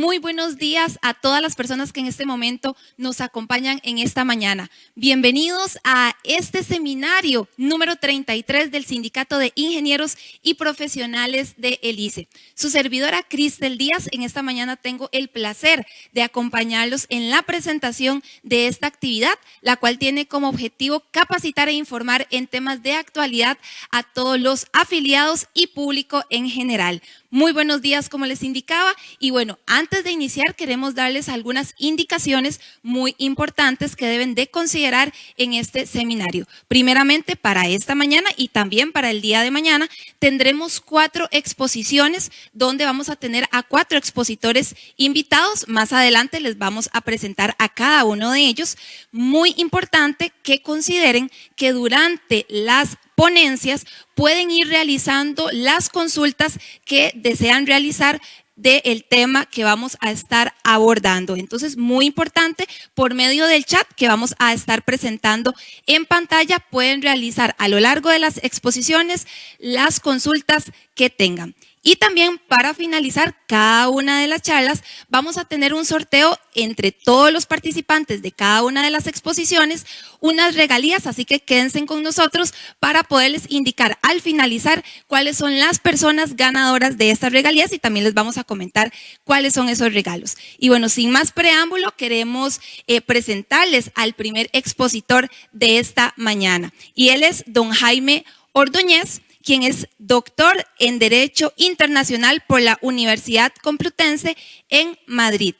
Muy buenos días a todas las personas que en este momento nos acompañan en esta mañana. Bienvenidos a este seminario número 33 del Sindicato de Ingenieros y Profesionales de el ICE. Su servidora Cristel Díaz, en esta mañana tengo el placer de acompañarlos en la presentación de esta actividad, la cual tiene como objetivo capacitar e informar en temas de actualidad a todos los afiliados y público en general. Muy buenos días, como les indicaba, y bueno, antes de iniciar queremos darles algunas indicaciones muy importantes que deben de considerar en este seminario. Primeramente, para esta mañana y también para el día de mañana, tendremos 4 exposiciones donde vamos a tener a 4 expositores invitados. Más adelante les vamos a presentar a cada uno de ellos. Muy importante que consideren que durante las ponencias pueden ir realizando las consultas que desean realizar del tema que vamos a estar abordando. Entonces, muy importante, por medio del chat que vamos a estar presentando en pantalla, pueden realizar a lo largo de las exposiciones las consultas que tengan. Y también para finalizar cada una de las charlas vamos a tener un sorteo entre todos los participantes de cada una de las exposiciones, unas regalías, así que quédense con nosotros para poderles indicar al finalizar cuáles son las personas ganadoras de estas regalías y también les vamos a comentar cuáles son esos regalos. Y bueno, sin más preámbulo, queremos presentarles al primer expositor de esta mañana y él es don Jaime Ordóñez, quien es doctor en Derecho Internacional por la Universidad Complutense en Madrid.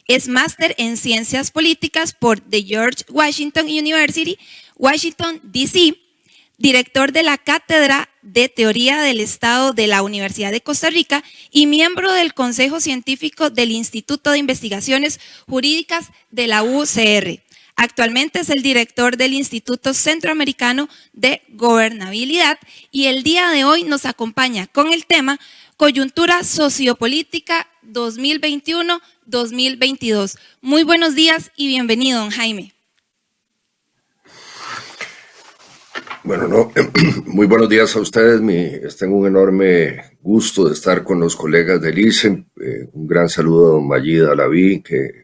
Es máster en Ciencias Políticas por The George Washington University, Washington, D.C., director de la Cátedra de Teoría del Estado de la Universidad de Costa Rica y miembro del Consejo Científico del Instituto de Investigaciones Jurídicas de la UCR. Actualmente es el director del Instituto Centroamericano de Gobernabilidad y el día de hoy nos acompaña con el tema Coyuntura Sociopolítica 2021-2022. Muy buenos días y bienvenido, don Jaime. Bueno, muy buenos días a ustedes. Tengo un enorme gusto de estar con los colegas del ICE. Un gran saludo a don Mayida Alaví, que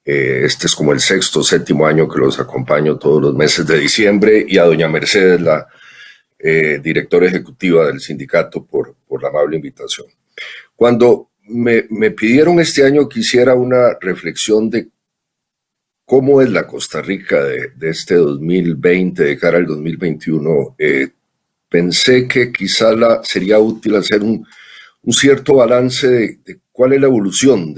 este es como el 6º o 7º año que los acompaño todos los meses de diciembre, y a doña Mercedes, la directora ejecutiva del sindicato, por la amable invitación. Cuando me pidieron este año que hiciera una reflexión de cómo es la Costa Rica de este 2020 de cara al 2021, pensé que quizá sería útil hacer un cierto balance de cuál es la evolución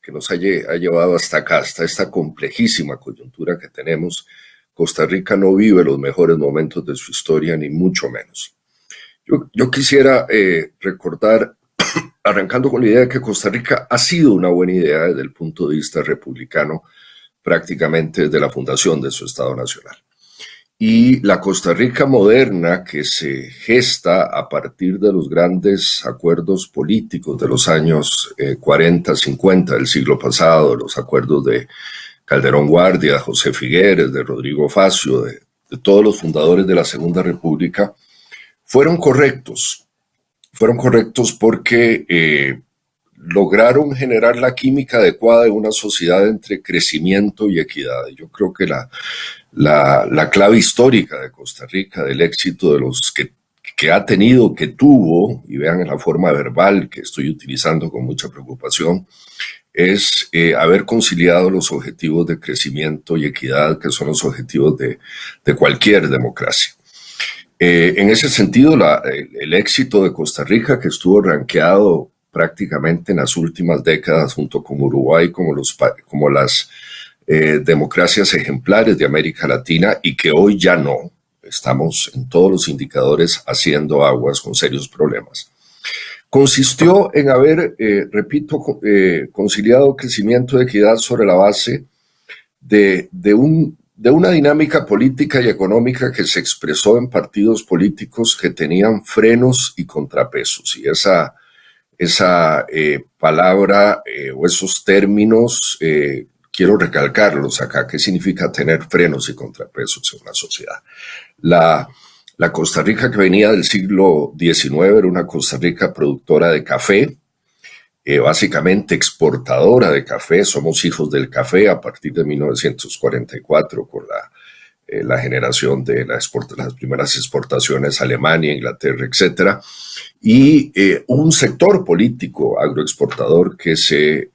que nos ha llevado hasta acá, hasta esta complejísima coyuntura que tenemos. Costa Rica no vive los mejores momentos de su historia, ni mucho menos. Yo quisiera recordar, arrancando con la idea de que Costa Rica ha sido una buena idea desde el punto de vista republicano, prácticamente desde la fundación de su Estado Nacional. Y la Costa Rica moderna, que se gesta a partir de los grandes acuerdos políticos de los años 40, 50 del siglo pasado, los acuerdos de Calderón Guardia, José Figueres, de Rodrigo Facio, de todos los fundadores de la Segunda República, fueron correctos porque lograron generar la química adecuada de una sociedad entre crecimiento y equidad. Yo creo que la clave histórica de Costa Rica, del éxito de los que ha tenido, que tuvo, y vean en la forma verbal que estoy utilizando con mucha preocupación, es haber conciliado los objetivos de crecimiento y equidad, que son los objetivos de cualquier democracia. En ese sentido, el éxito de Costa Rica, que estuvo rankeado prácticamente en las últimas décadas junto con Uruguay como las democracias ejemplares de América Latina, y que hoy ya no, estamos en todos los indicadores haciendo aguas con serios problemas, consistió en haber, conciliado crecimiento y equidad sobre la base de una dinámica política y económica que se expresó en partidos políticos que tenían frenos y contrapesos, y esa palabra o esos términos, quiero recalcarlos acá. ¿Qué significa tener frenos y contrapesos en una sociedad? La Costa Rica que venía del siglo XIX era una Costa Rica productora de café, básicamente exportadora de café. Somos hijos del café a partir de 1944 con la generación de las primeras exportaciones a Alemania, Inglaterra, etcétera, y un sector político agroexportador que se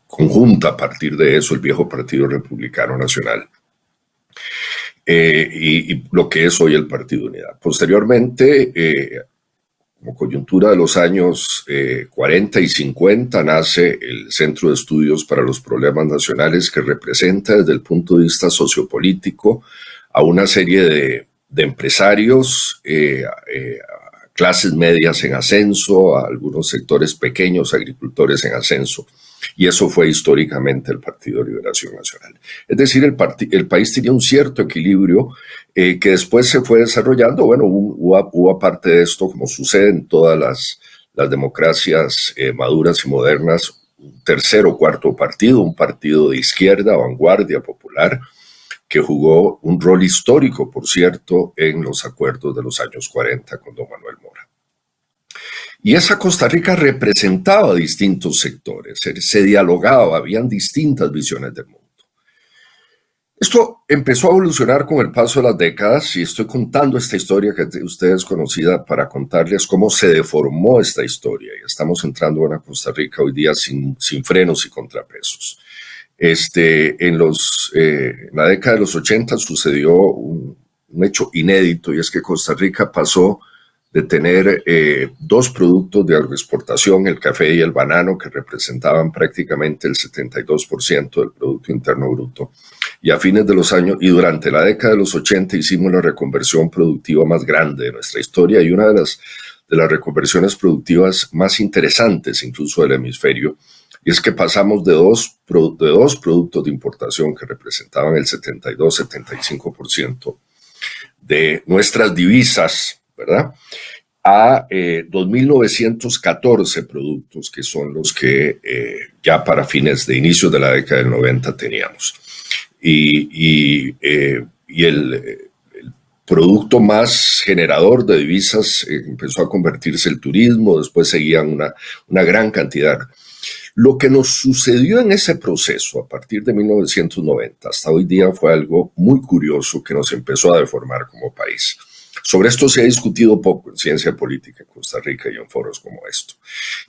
conjunta a partir de eso, el viejo Partido Republicano Nacional, y lo que es hoy el Partido Unidad. Posteriormente, como coyuntura de los años 40 y 50, nace el Centro de Estudios para los Problemas Nacionales, que representa desde el punto de vista sociopolítico a una serie de empresarios, clases medias en ascenso, a algunos sectores pequeños, agricultores en ascenso. Y eso fue históricamente el Partido de Liberación Nacional. Es decir, el país tenía un cierto equilibrio que después se fue desarrollando. Bueno, hubo aparte de esto, como sucede en todas las democracias maduras y modernas, un tercer o cuarto partido, un partido de izquierda, vanguardia popular, que jugó un rol histórico, por cierto, en los acuerdos de los años 40 con don Manuel Mora. Y esa Costa Rica representaba distintos sectores, se dialogaba, habían distintas visiones del mundo. Esto empezó a evolucionar con el paso de las décadas, y estoy contando esta historia que ustedes conocida para contarles cómo se deformó esta historia. Y estamos entrando en una Costa Rica hoy día sin frenos y contrapesos. En la década de los 80 sucedió un hecho inédito, y es que Costa Rica pasó de tener dos productos de agroexportación, el café y el banano, que representaban prácticamente el 72% del Producto Interno Bruto. Y a fines de los años, y durante la década de los 80, hicimos la reconversión productiva más grande de nuestra historia, y una de las reconversiones productivas más interesantes incluso del hemisferio, y es que pasamos de dos productos de importación que representaban el 72-75% de nuestras divisas, ¿verdad?, a 2.914 productos, que son los que ya para fines de inicios de la década del 90 teníamos. Y el producto más generador de divisas empezó a convertirse el turismo, después seguían una gran cantidad. Lo que nos sucedió en ese proceso a partir de 1990 hasta hoy día fue algo muy curioso que nos empezó a deformar como país. Sobre esto se ha discutido poco en ciencia política en Costa Rica y en foros como esto.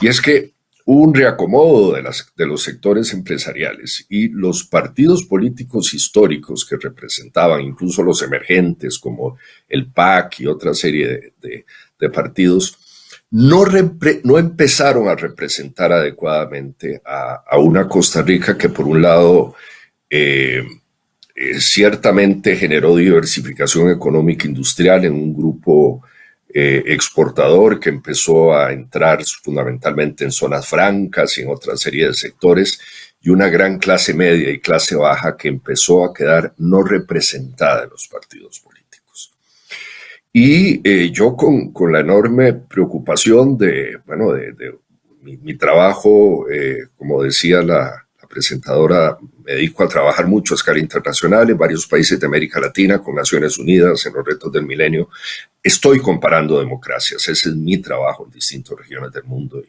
Y es que hubo un reacomodo de los sectores empresariales, y los partidos políticos históricos que representaban, incluso los emergentes como el PAC y otra serie de partidos, no empezaron a representar adecuadamente a una Costa Rica que, por un lado, ciertamente generó diversificación económica industrial en un grupo exportador que empezó a entrar fundamentalmente en zonas francas y en otra serie de sectores, y una gran clase media y clase baja que empezó a quedar no representada en los partidos políticos. Y yo con la enorme preocupación de mi trabajo, como decía la presentadora, me dedico a trabajar mucho a escala internacional en varios países de América Latina, con Naciones Unidas, en los retos del milenio. Estoy comparando democracias, ese es mi trabajo en distintas regiones del mundo,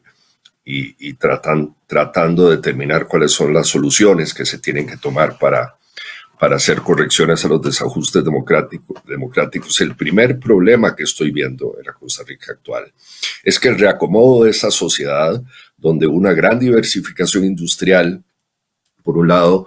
y tratando de determinar cuáles son las soluciones que se tienen que tomar para hacer correcciones a los desajustes democráticos. El primer problema que estoy viendo en la Costa Rica actual es que el reacomodo de esa sociedad, donde una gran diversificación industrial, por un lado,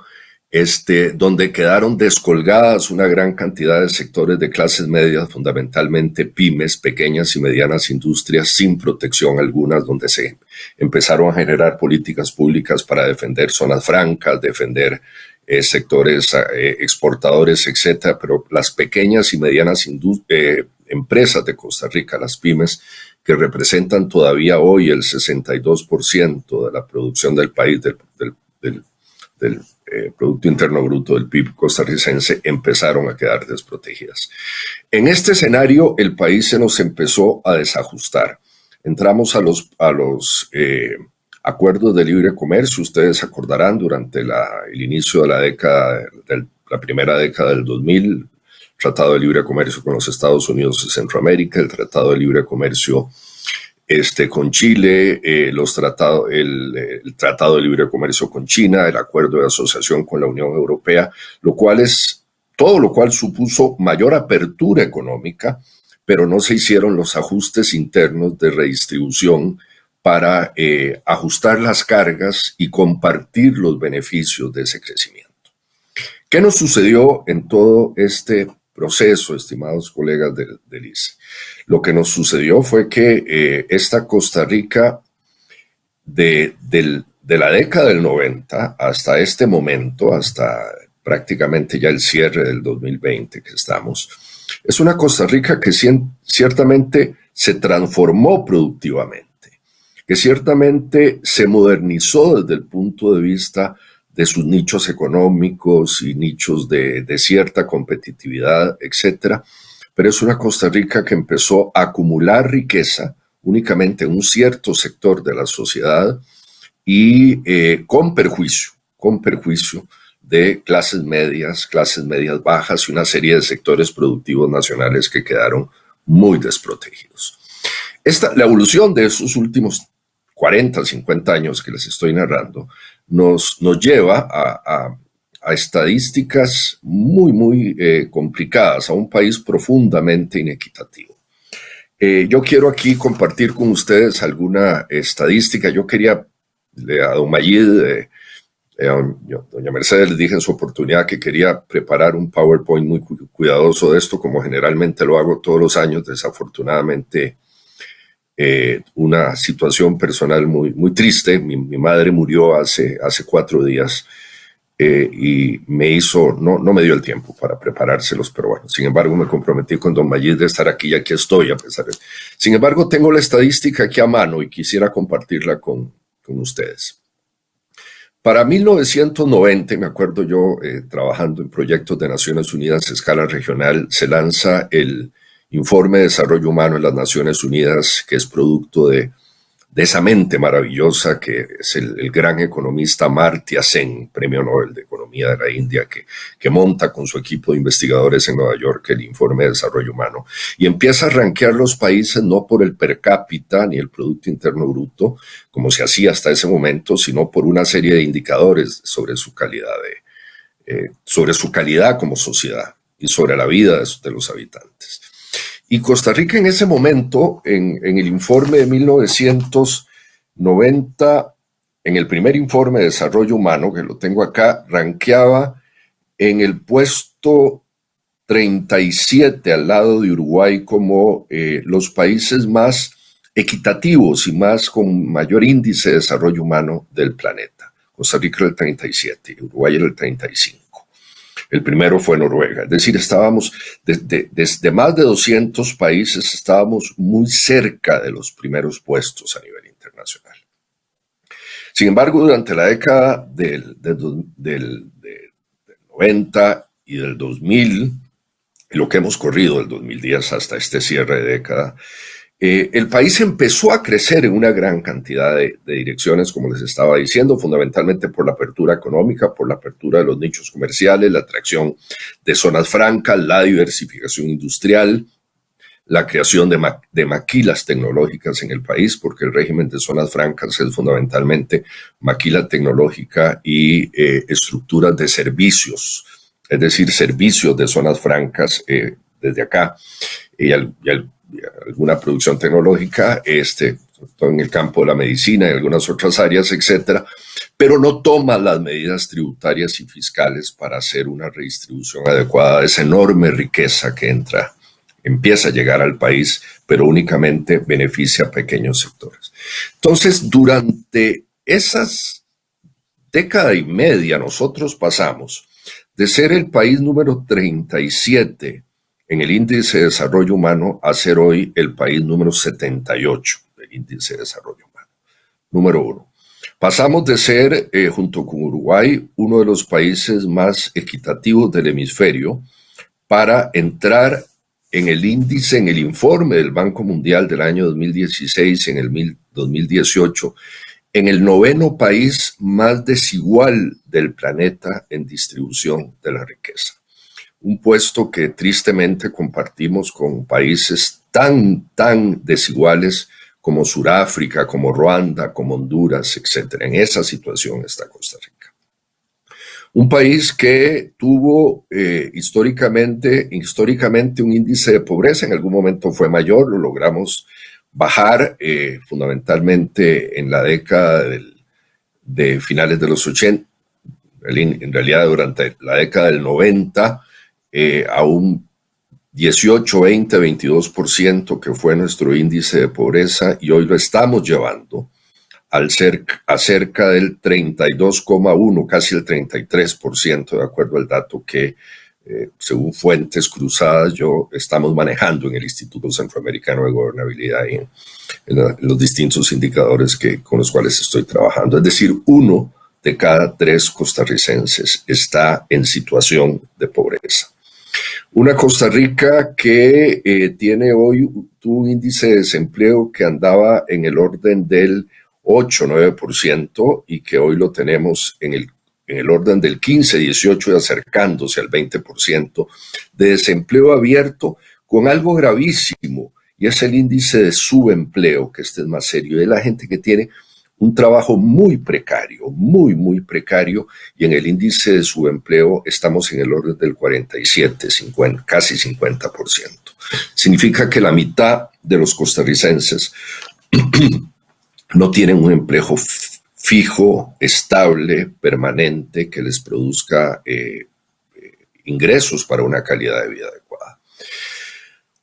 donde quedaron descolgadas una gran cantidad de sectores de clases medias, fundamentalmente pymes, pequeñas y medianas industrias, sin protección algunas, donde se empezaron a generar políticas públicas para defender zonas francas, defender sectores exportadores, etcétera, pero las pequeñas y medianas empresas de Costa Rica, las pymes, que representan todavía hoy el 62% de la producción del país, del Producto Interno Bruto, del PIB costarricense, empezaron a quedar desprotegidas. En este escenario, el país se nos empezó a desajustar. Entramos a los acuerdos de libre comercio. Ustedes se acordarán, durante el inicio de la primera década del 2000, Tratado de Libre Comercio con los Estados Unidos y Centroamérica, el Tratado de Libre Comercio con Chile, el Tratado de Libre Comercio con China, el Acuerdo de Asociación con la Unión Europea, todo lo cual supuso mayor apertura económica, pero no se hicieron los ajustes internos de redistribución para ajustar las cargas y compartir los beneficios de ese crecimiento. ¿Qué nos sucedió en todo este proceso, estimados colegas del ICE? Lo que nos sucedió fue que esta Costa Rica de la década del 90 hasta este momento, hasta prácticamente ya el cierre del 2020 que estamos, es una Costa Rica que ciertamente se transformó productivamente, que ciertamente se modernizó desde el punto de vista de sus nichos económicos y nichos de cierta competitividad, etcétera. Pero es una Costa Rica que empezó a acumular riqueza únicamente en un cierto sector de la sociedad y con perjuicio de clases medias bajas y una serie de sectores productivos nacionales que quedaron muy desprotegidos. La evolución de esos últimos 40, 50 años que les estoy narrando nos lleva a estadísticas muy complicadas, a un país profundamente inequitativo. Yo quiero aquí compartir con ustedes alguna estadística. Yo quería, a don Mayid, doña Mercedes, les dije en su oportunidad que quería preparar un PowerPoint muy cuidadoso de esto, como generalmente lo hago todos los años. Desafortunadamente, una situación personal muy triste. Mi madre murió hace 4 días y no me dio el tiempo para preparárselos, pero bueno, sin embargo me comprometí con don Mayid de estar aquí y aquí estoy a pesar de... Sin embargo, tengo la estadística aquí a mano y quisiera compartirla con ustedes. Para 1990, me acuerdo yo, trabajando en proyectos de Naciones Unidas a escala regional, se lanza el Informe de Desarrollo Humano de las Naciones Unidas, que es producto de esa mente maravillosa que es el gran economista Amartya Sen, Premio Nobel de Economía de la India, que monta con su equipo de investigadores en Nueva York el Informe de Desarrollo Humano y empieza a rankear los países no por el per cápita ni el Producto Interno Bruto, como se hacía hasta ese momento, sino por una serie de indicadores sobre su calidad como sociedad y sobre la vida de los habitantes. Y Costa Rica en ese momento, en el informe de 1990, en el primer informe de desarrollo humano, que lo tengo acá, rankeaba en el puesto 37 al lado de Uruguay como los países más equitativos y con mayor índice de desarrollo humano del planeta. Costa Rica era el 37 y Uruguay era el 35. El primero fue Noruega, es decir, estábamos desde más de 200 países, estábamos muy cerca de los primeros puestos a nivel internacional. Sin embargo, durante la década del 90 y del 2000, y lo que hemos corrido del 2010 hasta este cierre de década, el país empezó a crecer en una gran cantidad de direcciones, como les estaba diciendo, fundamentalmente por la apertura económica, por la apertura de los nichos comerciales, la atracción de zonas francas, la diversificación industrial, la creación de maquilas tecnológicas en el país, porque el régimen de zonas francas es fundamentalmente maquila tecnológica y estructuras de servicios, es decir, servicios de zonas francas desde acá y alguna producción tecnológica, sobre todo en el campo de la medicina y algunas otras áreas, etcétera, pero no toma las medidas tributarias y fiscales para hacer una redistribución adecuada de esa enorme riqueza que empieza a llegar al país, pero únicamente beneficia a pequeños sectores. Entonces, durante esas década y media, nosotros pasamos de ser el país número 37 en el índice de desarrollo humano a ser hoy el país número 78 del índice de desarrollo humano. Número 1. Pasamos de ser, junto con Uruguay, uno de los países más equitativos del hemisferio para entrar en el índice, en el informe del Banco Mundial del año 2016, en el 2018, en el 9º país más desigual del planeta en distribución de la riqueza. Un puesto que tristemente compartimos con países tan desiguales como Sudáfrica, como Ruanda, como Honduras, etc. En esa situación está Costa Rica. Un país que tuvo históricamente un índice de pobreza, en algún momento fue mayor, lo logramos bajar fundamentalmente en la década de finales de los 80, en realidad durante la década del 90, a un 18, 20, 22% que fue nuestro índice de pobreza, y hoy lo estamos llevando a cerca del 32,1, casi el 33%, de acuerdo al dato que, según fuentes cruzadas, estamos manejando en el Instituto Centroamericano de Gobernabilidad y en los distintos indicadores con los cuales estoy trabajando. Es decir, 1 de cada 3 costarricenses está en situación de pobreza. Una Costa Rica que tuvo un índice de desempleo que andaba en el orden del 8-9% y que hoy lo tenemos en el orden del 15-18% y acercándose al 20% de desempleo abierto, con algo gravísimo, y es el índice de subempleo, que este es más serio, de la gente que tiene un trabajo muy precario, muy precario, y en el índice de subempleo estamos en el orden del 47, 50, casi 50%. Significa que la mitad de los costarricenses no tienen un empleo fijo, estable, permanente, que les produzca ingresos para una calidad de vida adecuada.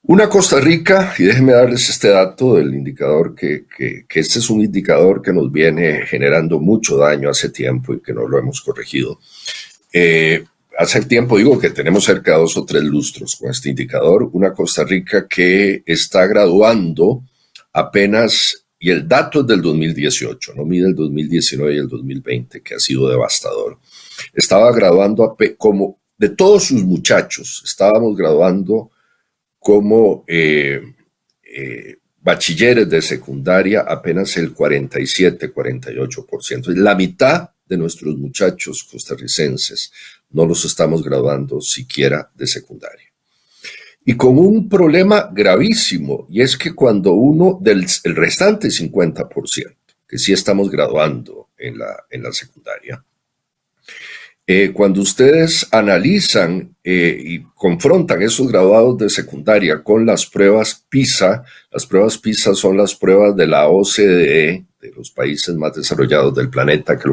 Una Costa Rica, y déjenme darles este dato del indicador, que este es un indicador que nos viene generando mucho daño hace tiempo y que no lo hemos corregido. Hace tiempo digo que tenemos cerca de 2 o 3 lustros con este indicador. Una Costa Rica que está graduando apenas, y el dato es del 2018, no mide el 2019 y el 2020, que ha sido devastador. Estaba graduando como de todos sus muchachos, estábamos graduando como bachilleres de secundaria apenas el 47-48%. La mitad de nuestros muchachos costarricenses no los estamos graduando siquiera de secundaria. Y con un problema gravísimo, y es que cuando el restante 50%, que sí estamos graduando en la secundaria, cuando ustedes analizan y confrontan esos graduados de secundaria con las pruebas PISA son las pruebas de la OCDE, de los países más desarrollados del planeta, que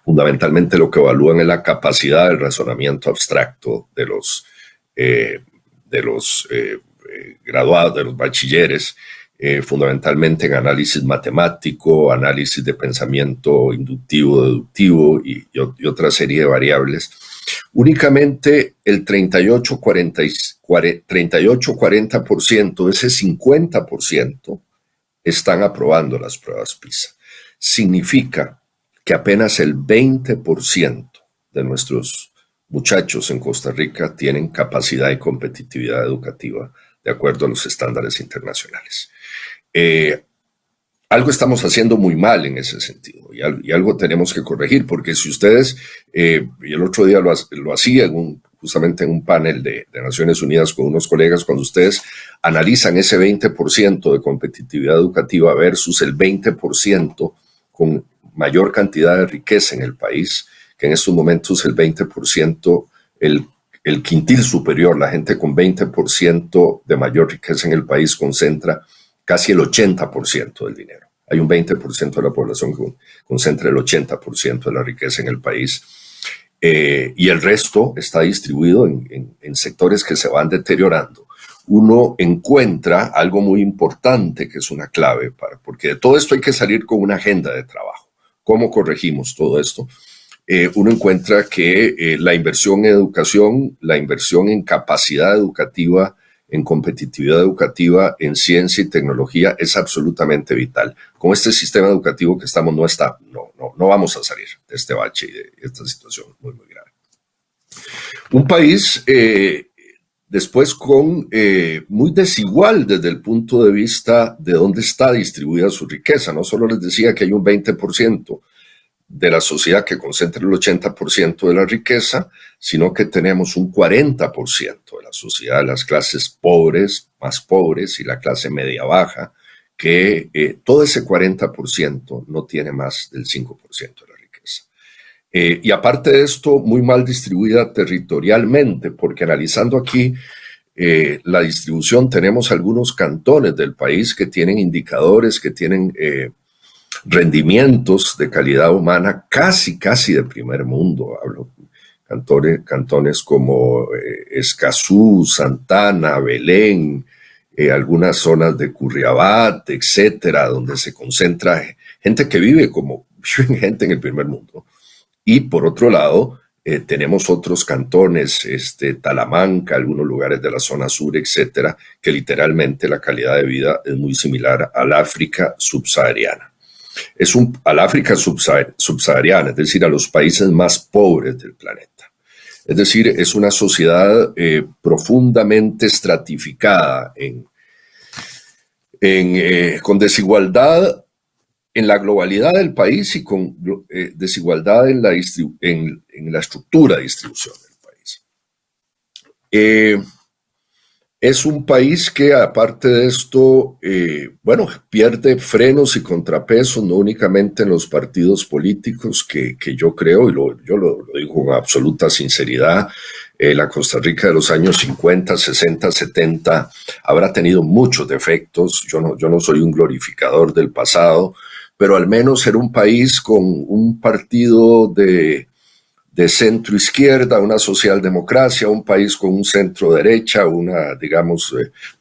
fundamentalmente lo que evalúan es la capacidad del razonamiento abstracto de los graduados, de los bachilleres, fundamentalmente en análisis matemático, análisis de pensamiento inductivo, deductivo y otra serie de variables. Únicamente el 38-40%, ese 50%, están aprobando las pruebas PISA. Significa que apenas el 20% de nuestros muchachos en Costa Rica tienen capacidad y competitividad educativa de acuerdo a los estándares internacionales. Algo estamos haciendo muy mal en ese sentido y algo tenemos que corregir, porque si ustedes, y el otro día lo hacía justamente en un panel de Naciones Unidas con unos colegas, cuando ustedes analizan ese 20% de competitividad educativa versus el 20% con mayor cantidad de riqueza en el país, que en estos momentos el 20%, el quintil superior, la gente con 20% de mayor riqueza en el país concentra casi el 80% del dinero. Hay un 20% de la población que concentra el 80% de la riqueza en el país. Y el resto está distribuido en sectores que se van deteriorando. Uno encuentra algo muy importante que es una clave, porque de todo esto hay que salir con una agenda de trabajo. ¿Cómo corregimos todo esto? Uno encuentra que la inversión en educación, la inversión en capacidad educativa, en competitividad educativa, en ciencia y tecnología es absolutamente vital. Con este sistema educativo que estamos no vamos a salir de este bache y de esta situación muy grave. Un país después muy desigual desde el punto de vista de dónde está distribuida su riqueza. No solo les decía que hay un 20% de la sociedad que concentra el 80% de la riqueza, sino que tenemos un 40% de la sociedad, las clases pobres, más pobres, y la clase media baja, que todo ese 40% no tiene más del 5% de la riqueza. Y aparte de esto, muy mal distribuida territorialmente, porque analizando aquí la distribución, tenemos algunos cantones del país que tienen indicadores, que tienen rendimientos de calidad humana casi de primer mundo. Hablo cantones como Escazú, Santana, Belén, algunas zonas de Curriabat, etcétera, donde se concentra gente que vive como gente en el primer mundo. Y por otro lado, tenemos otros cantones, Talamanca, algunos lugares de la zona sur, etcétera, que literalmente la calidad de vida es muy similar al África subsahariana. Al África subsahariana, es decir, a los países más pobres del planeta. Es decir, es una sociedad profundamente estratificada con desigualdad en la globalidad del país y con desigualdad en la estructura de distribución del país. Es un país que, aparte de esto, pierde frenos y contrapesos, no únicamente en los partidos políticos, que yo creo, y yo lo digo con absoluta sinceridad, la Costa Rica de los años 50, 60, 70 habrá tenido muchos defectos. Yo no soy un glorificador del pasado, pero al menos era un país con un partido de centro izquierda, una socialdemocracia, un país con un centro derecha,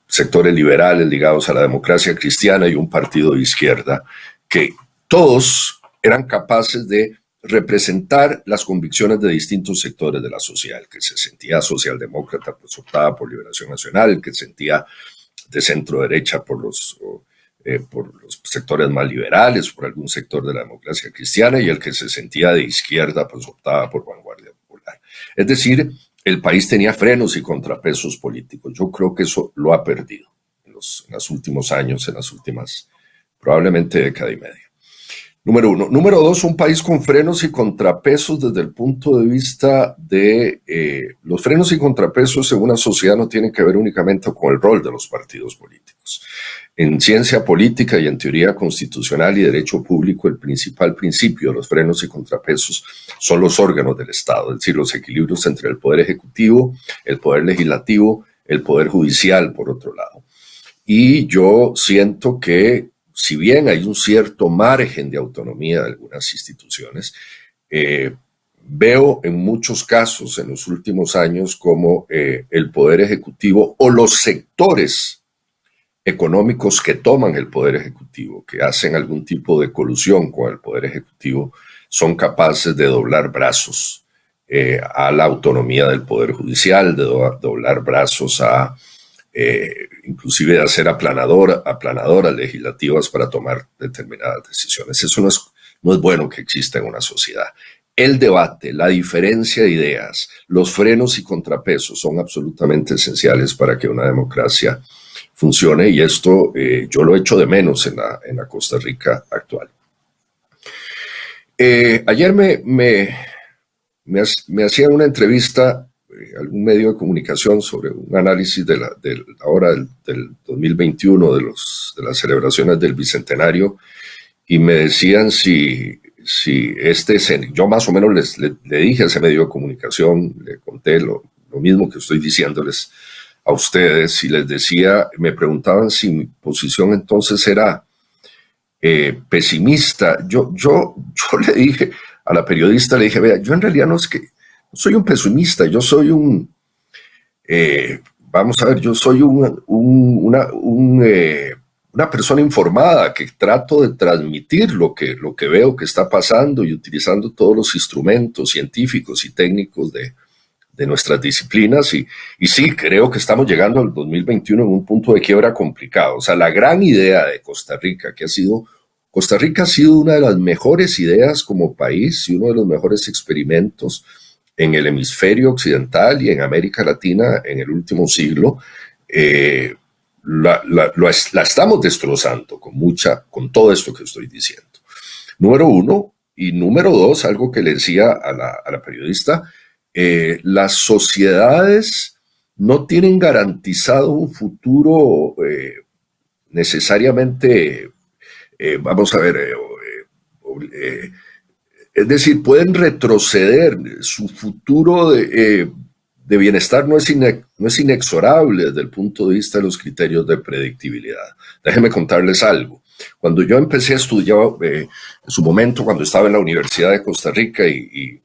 sectores liberales ligados a la democracia cristiana y un partido de izquierda, que todos eran capaces de representar las convicciones de distintos sectores de la sociedad. El que se sentía socialdemócrata pues optaba por Liberación Nacional, el que se sentía de centro derecha por los sectores más liberales, por algún sector de la democracia cristiana, y el que se sentía de izquierda pues optaba por Vanguardia Popular. Es decir, el país tenía frenos y contrapesos políticos. Yo creo que eso lo ha perdido en los últimos años, en las últimas probablemente década y media. Número uno. Número dos, un país con frenos y contrapesos desde el punto de vista de los frenos y contrapesos en una sociedad no tienen que ver únicamente con el rol de los partidos políticos. En ciencia política y en teoría constitucional y derecho público, el principal principio de los frenos y contrapesos son los órganos del Estado, es decir, los equilibrios entre el poder ejecutivo, el poder legislativo, el poder judicial, por otro lado. Y yo siento que, si bien hay un cierto margen de autonomía de algunas instituciones, veo en muchos casos en los últimos años como el poder ejecutivo o los sectores económicos que toman el poder ejecutivo, que hacen algún tipo de colusión con el poder ejecutivo, son capaces de doblar brazos a la autonomía del poder judicial, de doblar brazos a inclusive de hacer aplanadoras legislativas para tomar determinadas decisiones. Eso no es bueno que exista en una sociedad. El debate, la diferencia de ideas, los frenos y contrapesos son absolutamente esenciales para que una democracia funcione, y esto yo lo echo de menos en la Costa Rica actual. Ayer me hacían una entrevista algún medio de comunicación sobre un análisis de la hora del 2021 de las celebraciones del Bicentenario, y me decían si yo más o menos le dije a ese medio de comunicación, le conté lo mismo que estoy diciéndoles a ustedes, y les decía, me preguntaban si mi posición entonces era pesimista. Yo le dije a la periodista, le dije, vea, yo en realidad no soy un pesimista, yo soy yo soy una persona informada que trato de transmitir lo que veo que está pasando y utilizando todos los instrumentos científicos y técnicos de nuestras disciplinas, y sí, creo que estamos llegando al 2021 en un punto de quiebra complicado. O sea, la gran idea de Costa Rica ha sido una de las mejores ideas como país y uno de los mejores experimentos en el hemisferio occidental y en América Latina en el último siglo. La estamos destrozando con todo esto que estoy diciendo. Número uno. Y número dos, algo que le decía a la periodista, las sociedades no tienen garantizado un futuro necesariamente, vamos a ver, es decir, pueden retroceder. Su futuro de bienestar no es inexorable desde el punto de vista de los criterios de predictibilidad. Déjenme contarles algo. Cuando yo empecé a estudiar, en su momento, cuando estaba en la Universidad de Costa Rica y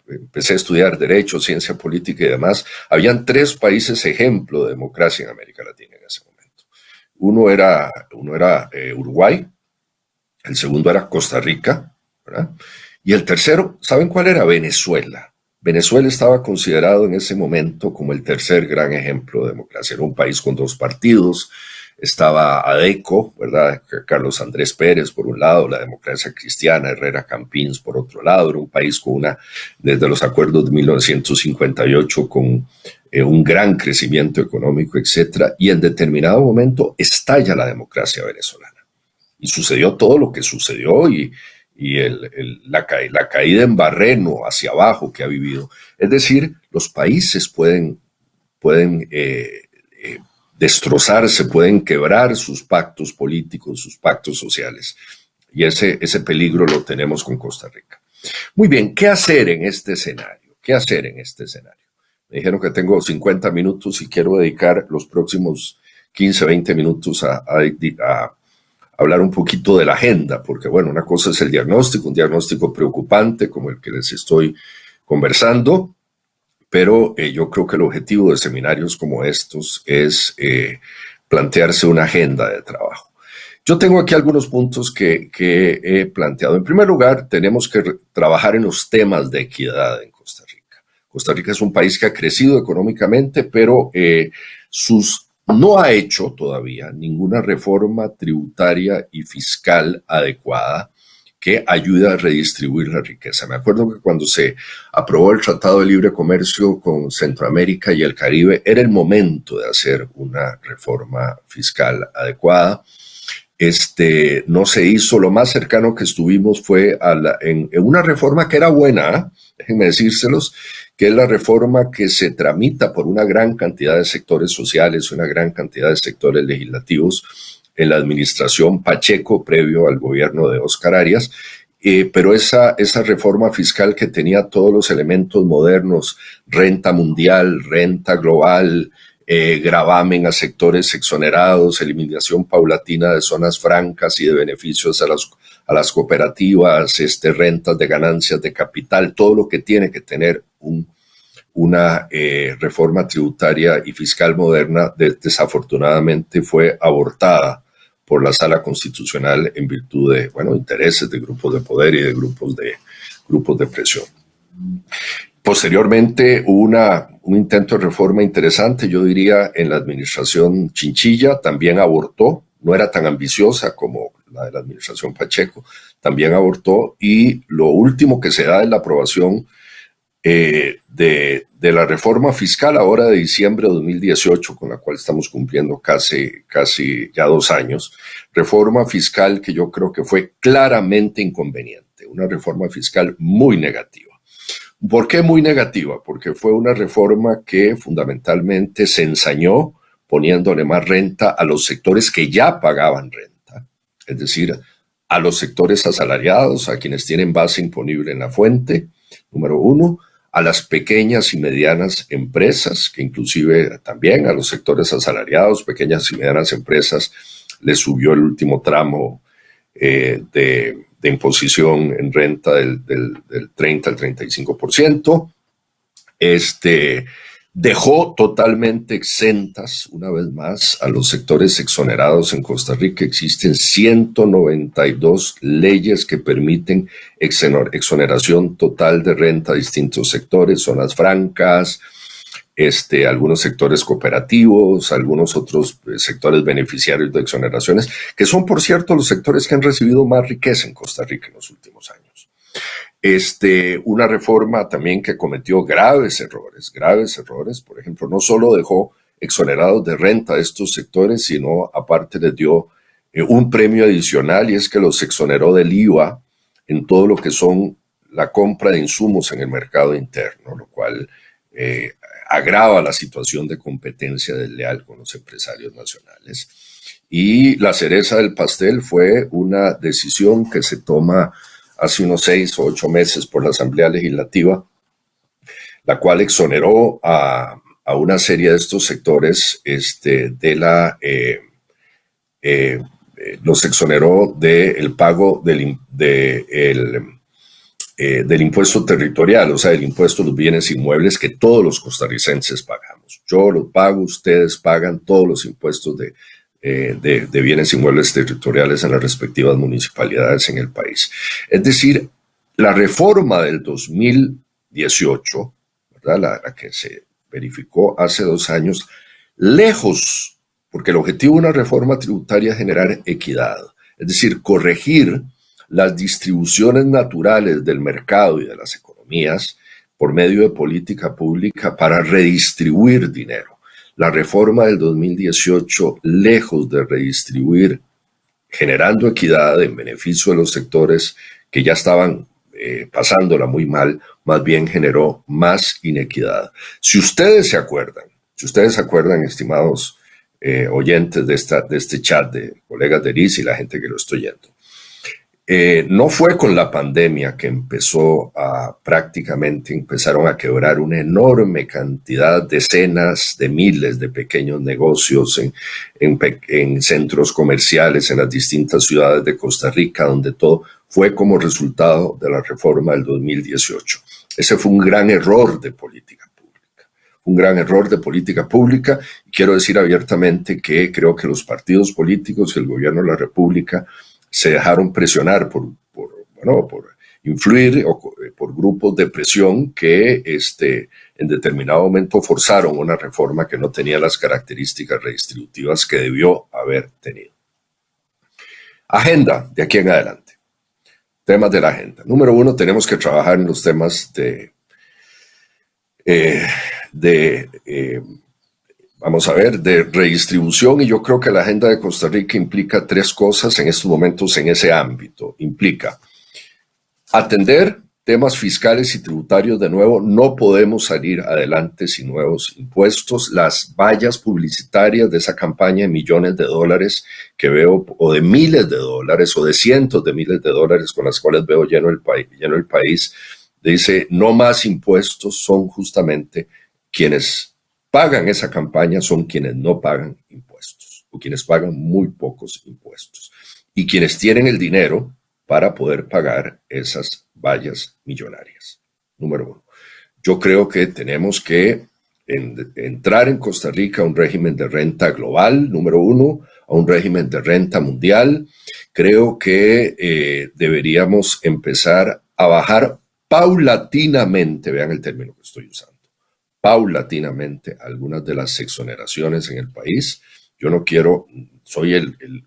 empecé a estudiar Derecho, Ciencia Política y demás, habían 3 países ejemplo de democracia en América Latina en ese momento. Uno era Uruguay, el segundo era Costa Rica, ¿verdad? Y el tercero, ¿saben cuál era? Venezuela. Venezuela estaba considerado en ese momento como el tercer gran ejemplo de democracia. Era un país con 2 partidos, estaba ADECO, ¿verdad? Carlos Andrés Pérez por un lado, la democracia cristiana, Herrera Campins por otro lado. Era un país con desde los acuerdos de 1958, con un gran crecimiento económico, etcétera. Y en determinado momento estalla la democracia venezolana. Y sucedió todo lo que sucedió y la caída en barreno hacia abajo que ha vivido. Es decir, los países pueden destrozarse, pueden quebrar sus pactos políticos, sus pactos sociales. Y ese peligro lo tenemos con Costa Rica. Muy bien, ¿qué hacer en este escenario? ¿Qué hacer en este escenario? Me dijeron que tengo 50 minutos y quiero dedicar los próximos 15, 20 minutos a hablar un poquito de la agenda, porque bueno, una cosa es el diagnóstico, un diagnóstico preocupante como el que les estoy conversando, pero yo creo que el objetivo de seminarios como estos es plantearse una agenda de trabajo. Yo tengo aquí algunos puntos que he planteado. En primer lugar, tenemos que trabajar en los temas de equidad en Costa Rica. Costa Rica es un país que ha crecido económicamente, pero no ha hecho todavía ninguna reforma tributaria y fiscal adecuada que ayude a redistribuir la riqueza. Me acuerdo que cuando se aprobó el Tratado de Libre Comercio con Centroamérica y el Caribe, era el momento de hacer una reforma fiscal adecuada. No se hizo. Lo más cercano que estuvimos fue en una reforma que era buena, déjenme decírselos, que es la reforma que se tramita por una gran cantidad de sectores sociales, una gran cantidad de sectores legislativos en la administración Pacheco, previo al gobierno de Óscar Arias, pero esa reforma fiscal que tenía todos los elementos modernos, renta mundial, renta global, gravamen a sectores exonerados, eliminación paulatina de zonas francas y de beneficios a las cooperativas, rentas de ganancias de capital, todo lo que tiene que tener una reforma tributaria y fiscal moderna, desafortunadamente fue abortada por la Sala Constitucional en virtud de intereses de grupos de poder y de grupos de presión. Posteriormente hubo un intento de reforma interesante, yo diría, en la administración Chinchilla, también abortó, no era tan ambiciosa como la de la administración Pacheco, también abortó, y lo último que se da es la aprobación de la reforma fiscal ahora de diciembre de 2018, con la cual estamos cumpliendo casi ya 2 años, reforma fiscal que yo creo que fue claramente inconveniente, una reforma fiscal muy negativa. ¿Por qué muy negativa? Porque fue una reforma que fundamentalmente se ensañó poniéndole más renta a los sectores que ya pagaban renta, es decir, a los sectores asalariados, a quienes tienen base imponible en la fuente, número 1, a las pequeñas y medianas empresas, que inclusive también a los sectores asalariados, pequeñas y medianas empresas, les subió el último tramo de imposición en renta del 30 al 35%. Dejó totalmente exentas, una vez más, a los sectores exonerados en Costa Rica. Existen 192 leyes que permiten exoneración total de renta a distintos sectores, zonas francas, algunos sectores cooperativos, algunos otros sectores beneficiarios de exoneraciones, que son, por cierto, los sectores que han recibido más riqueza en Costa Rica en los últimos años. Una reforma también que cometió graves errores. Por ejemplo, no solo dejó exonerados de renta a estos sectores, sino aparte les dio un premio adicional, y es que los exoneró del IVA en todo lo que son la compra de insumos en el mercado interno, lo cual agrava la situación de competencia desleal con los empresarios nacionales. Y la cereza del pastel fue una decisión que se toma hace unos 6 o 8 meses por la Asamblea Legislativa, la cual exoneró a una serie de estos sectores los exoneró del pago del impuesto territorial, o sea, el impuesto a los bienes inmuebles que todos los costarricenses pagamos. Yo lo pago, ustedes pagan todos los impuestos de bienes inmuebles territoriales en las respectivas municipalidades en el país. Es decir, la reforma del 2018, ¿verdad? La que se verificó hace 2 años, lejos, porque el objetivo de una reforma tributaria es generar equidad, es decir, corregir las distribuciones naturales del mercado y de las economías por medio de política pública para redistribuir dinero. La reforma del 2018, lejos de redistribuir, generando equidad en beneficio de los sectores que ya estaban pasándola muy mal, más bien generó más inequidad. Si ustedes se acuerdan, estimados oyentes de este chat de colegas de IRIS y la gente que lo está oyendo, no fue con la pandemia que empezaron a quebrar una enorme cantidad, decenas de miles de pequeños negocios en centros comerciales en las distintas ciudades de Costa Rica, donde todo fue como resultado de la reforma del 2018. Ese fue un gran error de política pública. Y quiero decir abiertamente que creo que los partidos políticos y el gobierno de la República se dejaron presionar por influir o por grupos de presión que en determinado momento forzaron una reforma que no tenía las características redistributivas que debió haber tenido. Agenda de aquí en adelante. Temas de la agenda. Número 1, tenemos que trabajar en los temas de redistribución, y yo creo que la agenda de Costa Rica implica 3 cosas en estos momentos en ese ámbito. Implica atender temas fiscales y tributarios. De nuevo, no podemos salir adelante sin nuevos impuestos. Las vallas publicitarias de esa campaña de millones de dólares que veo, o de miles de dólares, o de cientos de miles de dólares con las cuales veo lleno el país, dice no más impuestos, son justamente quienes pagan esa campaña, son quienes no pagan impuestos, o quienes pagan muy pocos impuestos, y quienes tienen el dinero para poder pagar esas vallas millonarias. Número 1. Yo creo que tenemos que entrar en Costa Rica a un régimen de renta global, número 1, a un régimen de renta mundial. Creo que deberíamos empezar a bajar paulatinamente, vean el término que estoy usando, paulatinamente algunas de las exoneraciones en el país. Yo no quiero, soy el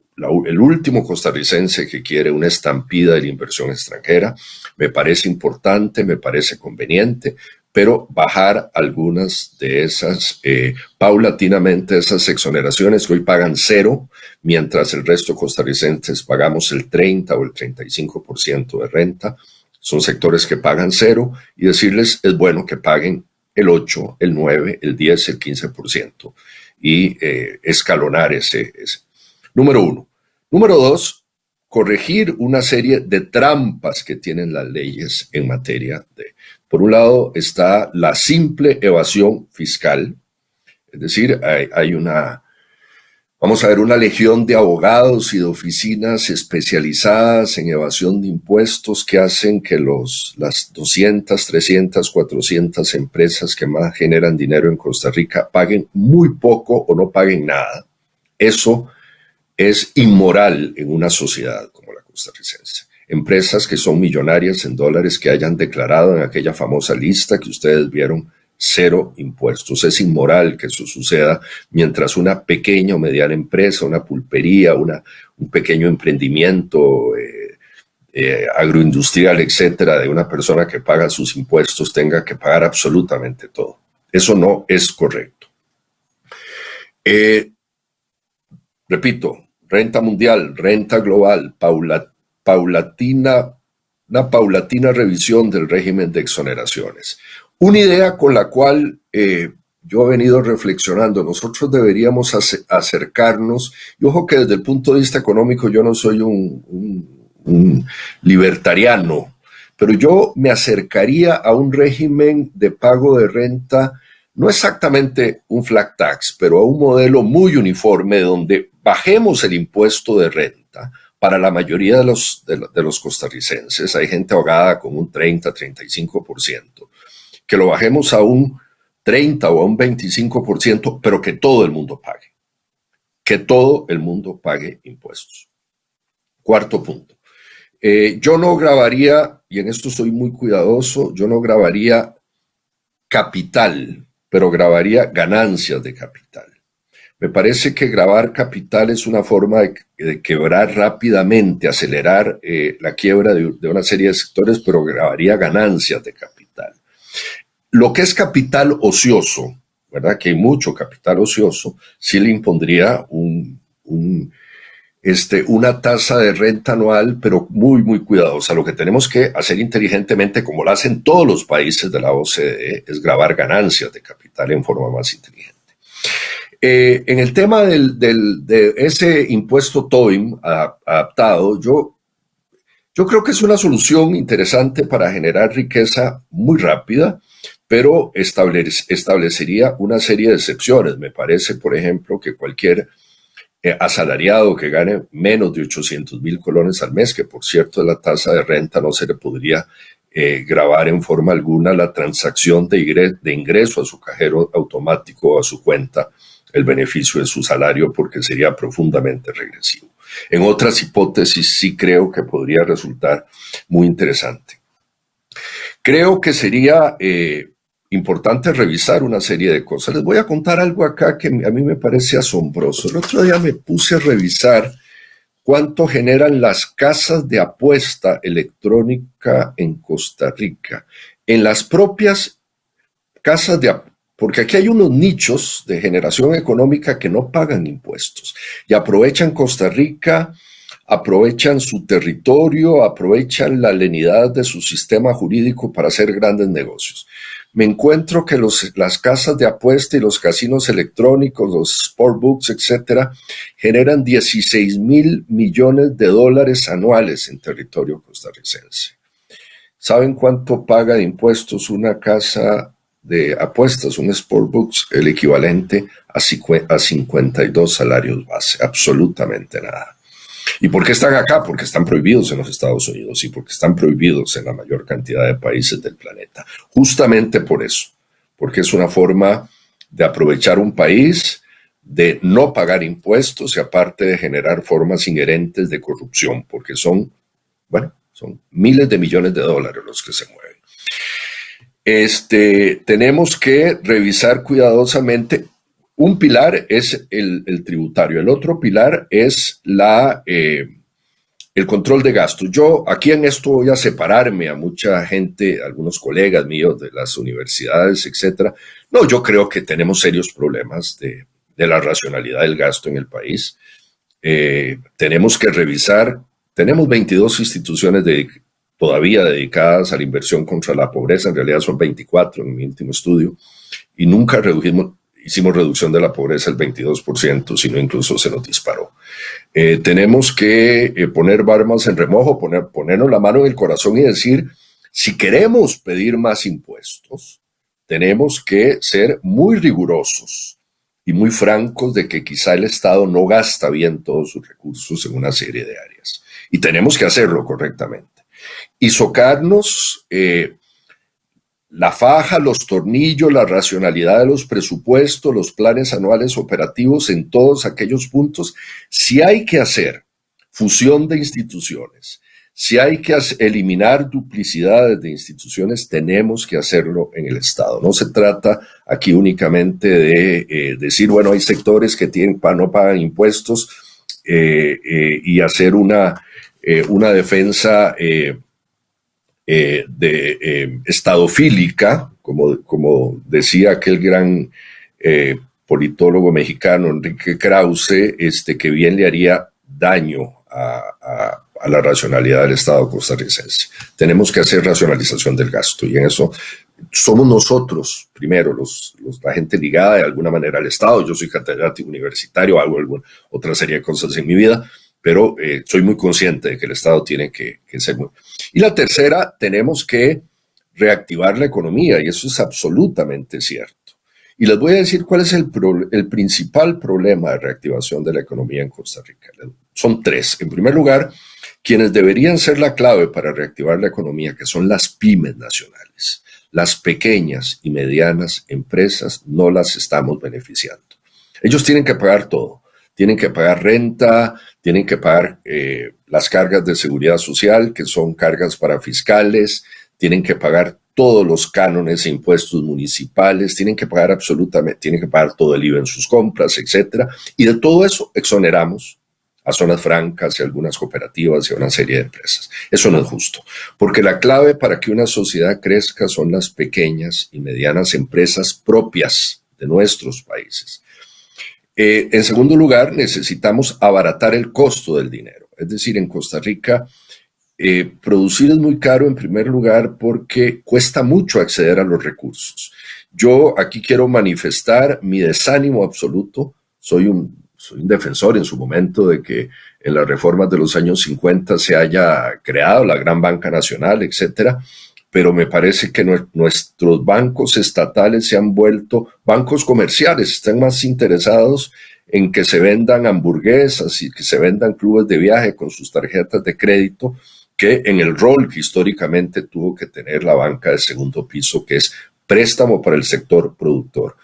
último costarricense que quiere una estampida de la inversión extranjera. Me parece importante, me parece conveniente, pero bajar algunas de esas, paulatinamente esas exoneraciones que hoy pagan 0, mientras el resto de costarricenses pagamos el 30 o el 35% de renta. Son sectores que pagan 0, y decirles es bueno que paguen el 8, el 9, el 10, el 15%, y escalonar ese. Número 1. Número 2, corregir una serie de trampas que tienen las leyes en materia de... Por un lado está la simple evasión fiscal, es decir, hay una legión de abogados y de oficinas especializadas en evasión de impuestos que hacen que las 200, 300, 400 empresas que más generan dinero en Costa Rica paguen muy poco o no paguen nada. Eso es inmoral en una sociedad como la costarricense. Empresas que son millonarias en dólares que hayan declarado en aquella famosa lista que ustedes vieron 0 impuestos. Es inmoral que eso suceda mientras una pequeña o mediana empresa, una pulpería, un pequeño emprendimiento agroindustrial, etcétera, de una persona que paga sus impuestos tenga que pagar absolutamente todo. Eso no es correcto. Repito, renta mundial, renta global, una paulatina revisión del régimen de exoneraciones. Una idea con la cual yo he venido reflexionando, nosotros deberíamos acercarnos, y ojo que desde el punto de vista económico yo no soy un libertariano, pero yo me acercaría a un régimen de pago de renta, no exactamente un flat tax, pero a un modelo muy uniforme donde bajemos el impuesto de renta para la mayoría de los costarricenses. Hay gente ahogada con un 30-35%, que lo bajemos a un 30 o a un 25%, pero que todo el mundo pague. Que todo el mundo pague impuestos. Cuarto punto. Yo no grabaría, y en esto soy muy cuidadoso, yo no grabaría capital, pero grabaría ganancias de capital. Me parece que grabar capital es una forma de quebrar rápidamente, acelerar la quiebra de una serie de sectores, pero grabaría ganancias de capital. Lo que es capital ocioso, ¿verdad? Que hay mucho capital ocioso, sí le impondría una tasa de renta anual, pero muy, muy cuidadosa. Lo que tenemos que hacer inteligentemente, como lo hacen todos los países de la OCDE, es grabar ganancias de capital en forma más inteligente. En el tema de ese impuesto TOIM adaptado, yo creo que es una solución interesante para generar riqueza muy rápida, pero establecería una serie de excepciones. Me parece, por ejemplo, que cualquier asalariado que gane menos de 800,000 colones al mes, que por cierto es la tasa de renta, no se le podría grabar en forma alguna la transacción de ingreso a su cajero automático o a su cuenta, el beneficio de su salario, porque sería profundamente regresivo. En otras hipótesis sí creo que podría resultar muy interesante. Creo que sería importante revisar una serie de cosas. Les voy a contar algo acá que a mí me parece asombroso. El otro día me puse a revisar cuánto generan las casas de apuesta electrónica en Costa Rica. En las propias casas de apuesta, porque aquí hay unos nichos de generación económica que no pagan impuestos y aprovechan Costa Rica, aprovechan su territorio, aprovechan la lenidad de su sistema jurídico para hacer grandes negocios. Me encuentro que las casas de apuesta y los casinos electrónicos, los sportbooks, etcétera, generan 16,000 millones de dólares anuales en territorio costarricense. ¿Saben cuánto paga de impuestos una casa de apuestas, un sportbooks? El equivalente a 52 salarios base, absolutamente nada. ¿Y por qué están acá? Porque están prohibidos en los Estados Unidos y porque están prohibidos en la mayor cantidad de países del planeta. Justamente por eso, porque es una forma de aprovechar un país, de no pagar impuestos y aparte de generar formas inherentes de corrupción, porque son miles de millones de dólares los que se mueven. Tenemos que revisar cuidadosamente. Un pilar es el tributario, el otro pilar es el control de gastos. Yo aquí en esto voy a separarme a mucha gente, algunos colegas míos de las universidades, etcétera. No, yo creo que tenemos serios problemas de la racionalidad del gasto en el país. Tenemos que revisar, tenemos 22 instituciones todavía dedicadas a la inversión contra la pobreza, en realidad son 24 en mi último estudio, y nunca hicimos reducción de la pobreza el 22%, sino incluso se nos disparó. Tenemos que poner barbas en remojo, ponernos la mano en el corazón y decir, si queremos pedir más impuestos, tenemos que ser muy rigurosos y muy francos de que quizá el Estado no gasta bien todos sus recursos en una serie de áreas. Y tenemos que hacerlo correctamente. Y socarnos la faja, los tornillos, la racionalidad de los presupuestos, los planes anuales operativos en todos aquellos puntos. Si hay que hacer fusión de instituciones, si hay que eliminar duplicidades de instituciones, tenemos que hacerlo en el Estado. No se trata aquí únicamente de decir, bueno, hay sectores que no pagan impuestos y hacer una defensa estadofílica, como decía aquel gran politólogo mexicano Enrique Krause, que bien le haría daño a a la racionalidad del Estado costarricense. Tenemos que hacer racionalización del gasto y en eso somos nosotros, primero, la gente ligada de alguna manera al Estado. Yo soy catedrático universitario, hago otra serie de cosas en mi vida, pero soy muy consciente de que el Estado tiene que ser muy... Y la tercera, tenemos que reactivar la economía, y eso es absolutamente cierto. Y les voy a decir cuál es el principal problema de reactivación de la economía en Costa Rica. Son tres. En primer lugar, quienes deberían ser la clave para reactivar la economía, que son las pymes nacionales. Las pequeñas y medianas empresas no las estamos beneficiando. Ellos tienen que pagar todo. Tienen que pagar renta, tienen que pagar las cargas de seguridad social, que son cargas para fiscales, tienen que pagar todos los cánones e impuestos municipales, tienen que pagar todo el IVA en sus compras, etcétera. Y de todo eso exoneramos a zonas francas y a algunas cooperativas y a una serie de empresas. Eso no es justo, porque la clave para que una sociedad crezca son las pequeñas y medianas empresas propias de nuestros países. En segundo lugar, necesitamos abaratar el costo del dinero. Es decir, en Costa Rica, producir es muy caro en primer lugar porque cuesta mucho acceder a los recursos. Yo aquí quiero manifestar mi desánimo absoluto. Soy un defensor en su momento de que en las reformas de los años 50 se haya creado la gran banca nacional, etcétera, pero me parece que nuestros bancos estatales se han vuelto bancos comerciales, están más interesados en que se vendan hamburguesas y que se vendan clubes de viaje con sus tarjetas de crédito que en el rol que históricamente tuvo que tener la banca de segundo piso, que es préstamo para el sector productor.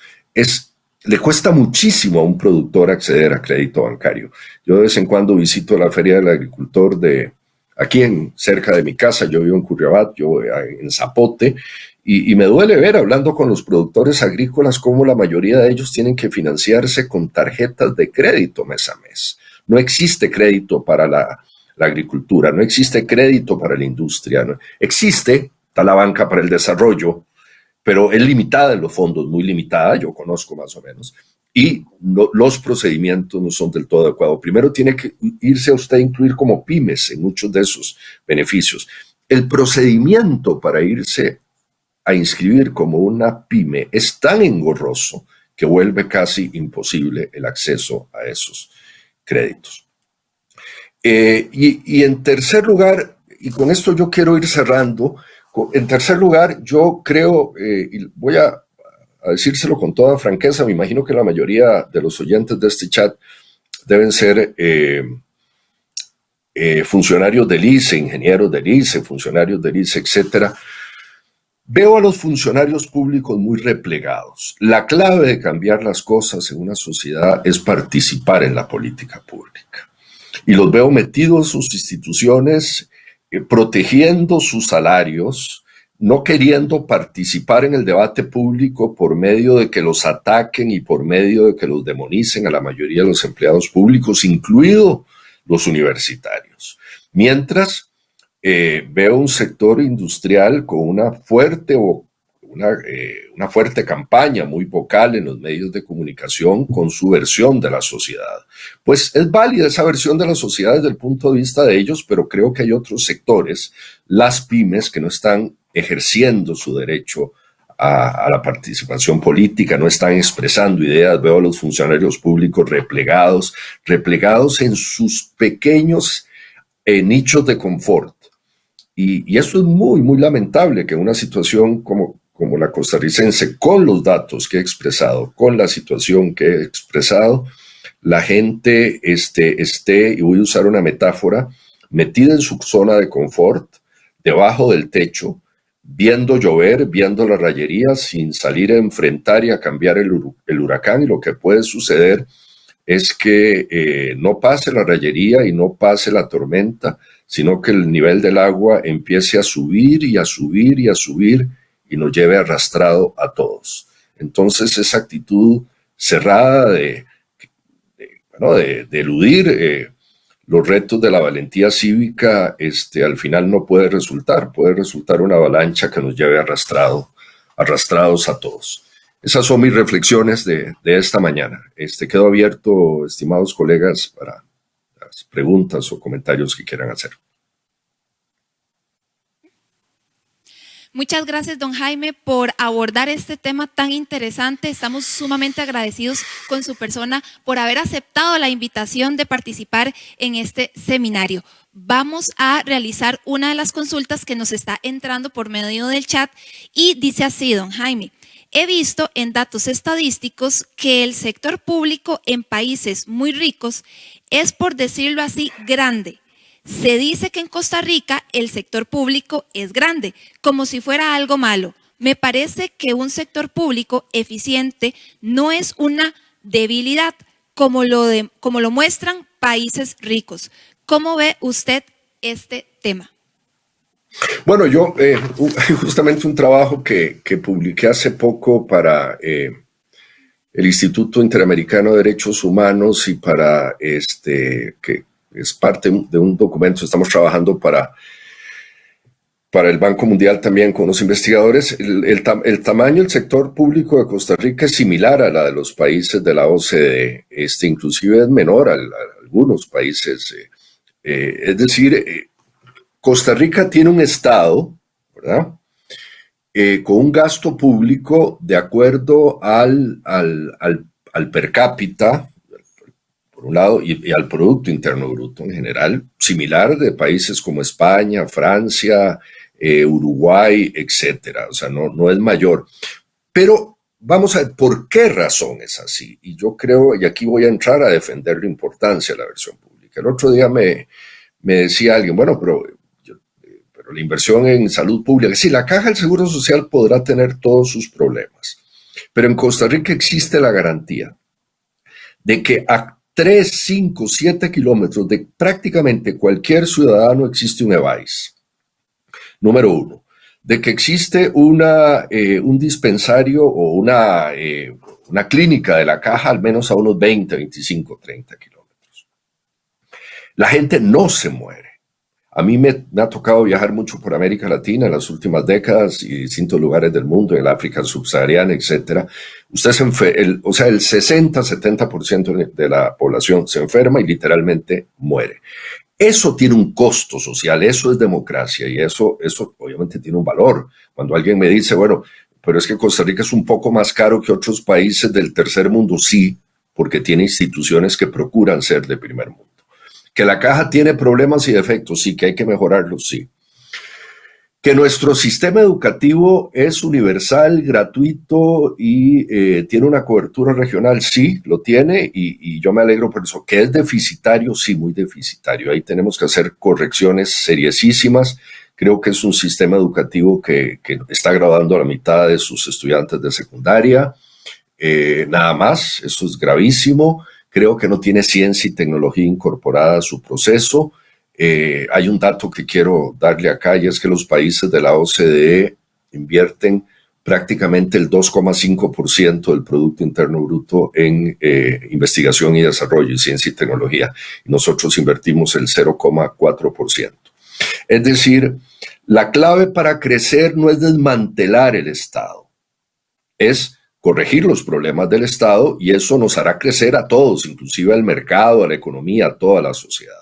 Le cuesta muchísimo a un productor acceder a crédito bancario. Yo de vez en cuando visito la Feria del Agricultor aquí cerca de mi casa. Yo vivo en Curriabat, yo en Zapote, y me duele ver, hablando con los productores agrícolas, cómo la mayoría de ellos tienen que financiarse con tarjetas de crédito mes a mes. No existe crédito para la agricultura, no existe crédito para la industria, no. Está la banca para el desarrollo, pero es limitada en los fondos, muy limitada, yo conozco más o menos, y los procedimientos no son del todo adecuados. Primero tiene que irse a usted a incluir como pymes en muchos de esos beneficios. El procedimiento para irse a inscribir como una pyme es tan engorroso que vuelve casi imposible el acceso a esos créditos. Y en tercer lugar, y con esto yo quiero ir cerrando, en tercer lugar, yo creo, y voy a decírselo con toda franqueza, me imagino que la mayoría de los oyentes de este chat deben ser funcionarios del ICE, ingenieros del ICE, funcionarios del ICE, etcétera. Veo a los funcionarios públicos muy replegados. La clave de cambiar las cosas en una sociedad es participar en la política pública. Y los veo metidos en sus instituciones, protegiendo sus salarios, no queriendo participar en el debate público por medio de que los ataquen y por medio de que los demonicen a la mayoría de los empleados públicos, incluidos los universitarios. Mientras veo un sector industrial con una fuerte campaña muy vocal en los medios de comunicación con su versión de la sociedad. Pues es válida esa versión de la sociedad desde el punto de vista de ellos, pero creo que hay otros sectores, las pymes, que no están ejerciendo su derecho a la participación política, no están expresando ideas. Veo a los funcionarios públicos replegados en sus pequeños nichos de confort. Y eso es muy, muy lamentable, que una situación como la costarricense, con los datos que he expresado, con la situación que he expresado, la gente esté, y voy a usar una metáfora, metida en su zona de confort, debajo del techo, viendo llover, viendo la rayería, sin salir a enfrentar y a cambiar el huracán. Y lo que puede suceder es que no pase la rayería y no pase la tormenta, sino que el nivel del agua empiece a subir y a subir y a subir y nos lleve arrastrado a todos. Entonces, esa actitud cerrada de eludir los retos de la valentía cívica, al final no puede resultar una avalancha que nos lleve arrastrados a todos. Esas son mis reflexiones de esta mañana. Quedo abierto, estimados colegas, para las preguntas o comentarios que quieran hacer. Muchas gracias, don Jaime, por abordar este tema tan interesante. Estamos sumamente agradecidos con su persona por haber aceptado la invitación de participar en este seminario. Vamos a realizar una de las consultas que nos está entrando por medio del chat y dice así, don Jaime. He visto en datos estadísticos que el sector público en países muy ricos es, por decirlo así, grande. Se dice que en Costa Rica el sector público es grande, como si fuera algo malo. Me parece que un sector público eficiente no es una debilidad, como lo muestran países ricos. ¿Cómo ve usted este tema? Bueno, yo justamente un trabajo que publiqué hace poco para el Instituto Interamericano de Derechos Humanos y para que es parte de un documento, estamos trabajando para el Banco Mundial también con los investigadores. El tamaño del sector público de Costa Rica es similar a la de los países de la OCDE, inclusive es menor a algunos países. Es decir, Costa Rica tiene un estado, ¿verdad? Con un gasto público de acuerdo al per cápita, por un lado, y al Producto Interno Bruto en general, similar de países como España, Francia, Uruguay, etcétera. O sea, no es mayor. Pero vamos a ver por qué razón es así. Y yo creo, y aquí voy a entrar a defender la importancia de la versión pública. El otro día me decía alguien, bueno, pero la inversión en salud pública, sí, la Caja del Seguro Social podrá tener todos sus problemas, pero en Costa Rica existe la garantía de que a 3, 5, 7 kilómetros de prácticamente cualquier ciudadano existe un EVAIS. Número uno, de que existe un dispensario o una clínica de la Caja al menos a unos 20, 25, 30 kilómetros. La gente no se muere. A mí me ha tocado viajar mucho por América Latina en las últimas décadas y distintos lugares del mundo, en el África subsahariana, etc. El 60-70% de la población se enferma y literalmente muere. Eso tiene un costo social, eso es democracia y eso obviamente tiene un valor. Cuando alguien me dice, bueno, pero es que Costa Rica es un poco más caro que otros países del tercer mundo, sí, porque tiene instituciones que procuran ser de primer mundo. Que la Caja tiene problemas y defectos, sí, que hay que mejorarlos, sí. Que nuestro sistema educativo es universal, gratuito y tiene una cobertura regional, sí, lo tiene y yo me alegro por eso. Que es deficitario, sí, muy deficitario. Ahí tenemos que hacer correcciones seriosísimas. Creo que es un sistema educativo que está graduando a la mitad de sus estudiantes de secundaria. Nada más, eso es gravísimo. Creo que no tiene ciencia y tecnología incorporada a su proceso. Hay un dato que quiero darle acá y es que los países de la OCDE invierten prácticamente el 2,5% del Producto Interno Bruto en investigación y desarrollo y ciencia y tecnología. Y nosotros invertimos el 0,4%. Es decir, la clave para crecer no es desmantelar el Estado, es corregir los problemas del Estado y eso nos hará crecer a todos, inclusive al mercado, a la economía, a toda la sociedad.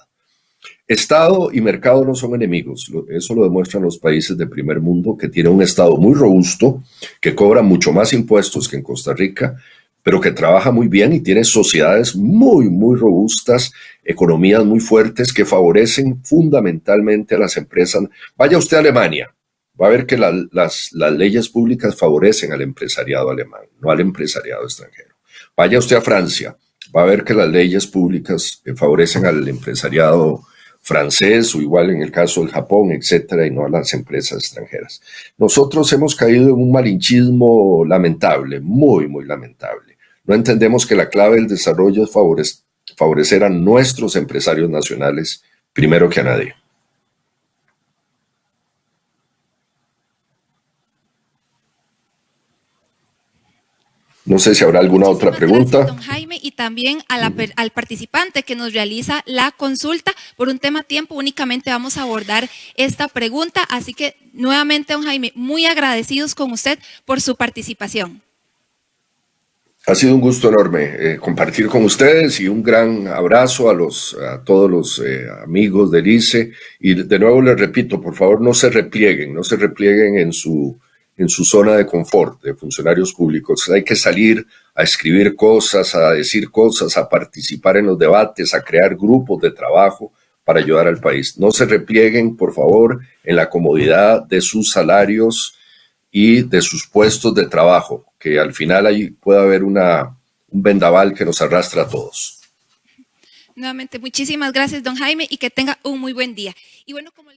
Estado y mercado no son enemigos, eso lo demuestran los países de primer mundo que tienen un Estado muy robusto, que cobra mucho más impuestos que en Costa Rica, pero que trabaja muy bien y tiene sociedades muy, muy robustas, economías muy fuertes que favorecen fundamentalmente a las empresas. Vaya usted a Alemania, va a ver que las leyes públicas favorecen al empresariado alemán, no al empresariado extranjero. Vaya usted a Francia, va a ver que las leyes públicas favorecen al empresariado francés o igual en el caso del Japón, etcétera, y no a las empresas extranjeras. Nosotros hemos caído en un malinchismo lamentable, muy, muy lamentable. No entendemos que la clave del desarrollo es favorecer a nuestros empresarios nacionales primero que a nadie. No sé si habrá alguna otra pregunta. Gracias, don Jaime, y también al participante que nos realiza la consulta. Por un tema tiempo únicamente vamos a abordar esta pregunta, así que nuevamente, don Jaime, muy agradecidos con usted por su participación. Ha sido un gusto enorme compartir con ustedes y un gran abrazo a todos los amigos del ICE. Y de nuevo les repito, por favor no se replieguen en su zona de confort de funcionarios públicos. Hay que salir a escribir cosas, a decir cosas, a participar en los debates, a crear grupos de trabajo para ayudar al país. No se replieguen, por favor, en la comodidad de sus salarios y de sus puestos de trabajo, que al final ahí puede haber un vendaval que nos arrastra a todos. Nuevamente, muchísimas gracias, don Jaime, y que tenga un muy buen día. Y bueno, como